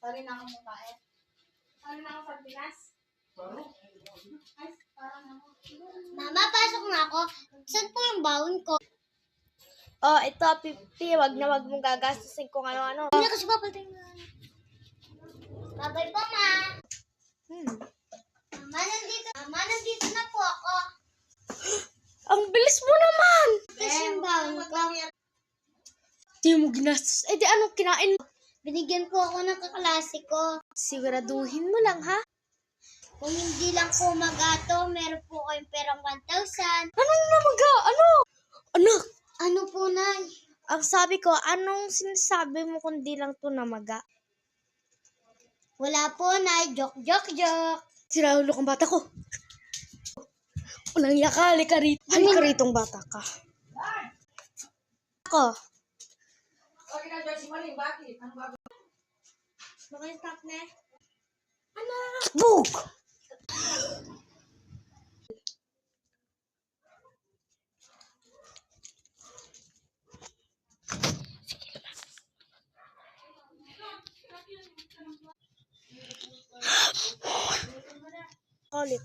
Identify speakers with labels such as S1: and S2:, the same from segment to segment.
S1: Sorry na ako mukhain. Sorry na ako sa Pinas. Ay, parang ako.
S2: Mama, pasok na ako. Saan po yung baon ko?
S1: Oh, ito, Pipi. Wag mong gagastusin kung ano-ano.
S2: Hindi kasi papalting na. Babay po, ma. Mama, nandito na po ako.
S1: Ang bilis mo naman!
S2: Tapos yung baon ko.
S1: Di mo ginastos. Eh, di anong kinain mo?
S2: Binigyan po ako ng kaklase ko.
S1: Siguraduhin mo lang, ha?
S2: Kung hindi lang po magato, meron po kayong perang 1,000.
S1: Anong namaga? Ano? Anak!
S2: Ano po, Nay?
S1: Ang sabi ko, anong sinasabi mo kundi lang to namaga?
S2: Wala po, Nay. Joke.
S1: Siraulo kang bata ko. Walang yaka, halika rito. Halika ritong bata ka. Ako.
S2: Stop na.
S1: Book! Ulit.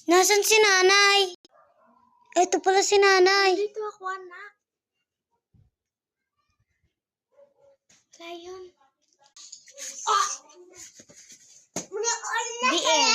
S2: Nasaan si Nanay? Ito pala si Nanay.
S1: Dito ako, anak.
S2: Layon.
S1: The end.